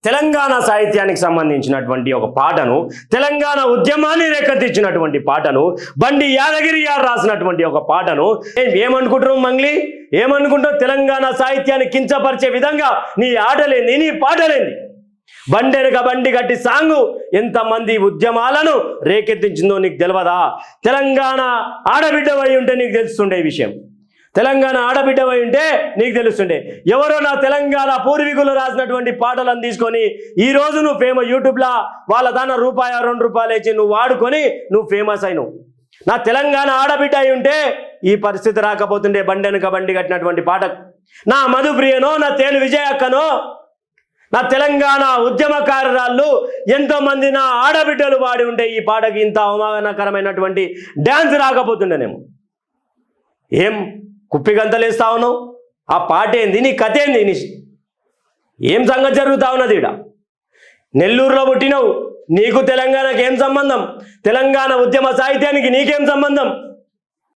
తెలంగాణ సాహిత్యానికి సంబంధించినటువంటి ఒక పాటను, తెలంగాణ ఉద్యమాన్ని రేకెత్తించినటువంటి పాటను, బండి యాదగిరి గారు రాసినటువంటి ఒక పాటను ఏమనుకుంటున్నావు మంగ్లీ? ఏమనుకుంటావు? తెలంగాణ సాహిత్యాన్ని కించపరిచే విధంగా నీ ఆటలేంది, నీ పాటలేంది? బండెనక బండి గట్టి సాంగు ఎంతమంది ఉద్యమాలను రేకెత్తించిందో నీకు తెలియదా? తెలంగాణ ఆడబిడ్డవై ఉంటే నీకు తెలుస్తుండే ఈ విషయం. తెలంగాణ ఆడబిడ్డవై ఉంటే నీకు తెలుస్తుండే. ఎవరో నా తెలంగాణ పూర్వీకులు రాసినటువంటి పాటలను తీసుకొని ఈరోజు నువ్వు యూట్యూబ్లో వాళ్ళ దాన రూపాయి 2 రూపాయలు ఇచ్చి నువ్వు వాడుకొని నువ్వు ఫేమస్ అయినావు. నా తెలంగాణ ఆడబిడ్డ అయి ఉంటే ఈ పరిస్థితి రాకపోతుండే. బండెనక బండి కట్టినటువంటి పాట నా మధుప్రియనో, నా తేలు విజయక్కనో, నా తెలంగాణ ఉద్యమకారురాళ్ళు ఎంతోమంది నా ఆడబిడ్డలు వాడి ఉంటే ఈ పాటకి ఇంత అవమానకరమైనటువంటి డ్యాన్స్ రాకపోతుండేనేమో. ఏం కుప్పిగంతలేస్తా ఉన్నావు? ఆ పాట ఏంది? నీ కథ ఏంది? ఏం సంగతి జరుగుతా ఉన్నది? ఈడ నెల్లూరులో పుట్టినవు, నీకు తెలంగాణకి ఏం సంబంధం? తెలంగాణ ఉద్యమ సాహిత్యానికి నీకేం సంబంధం?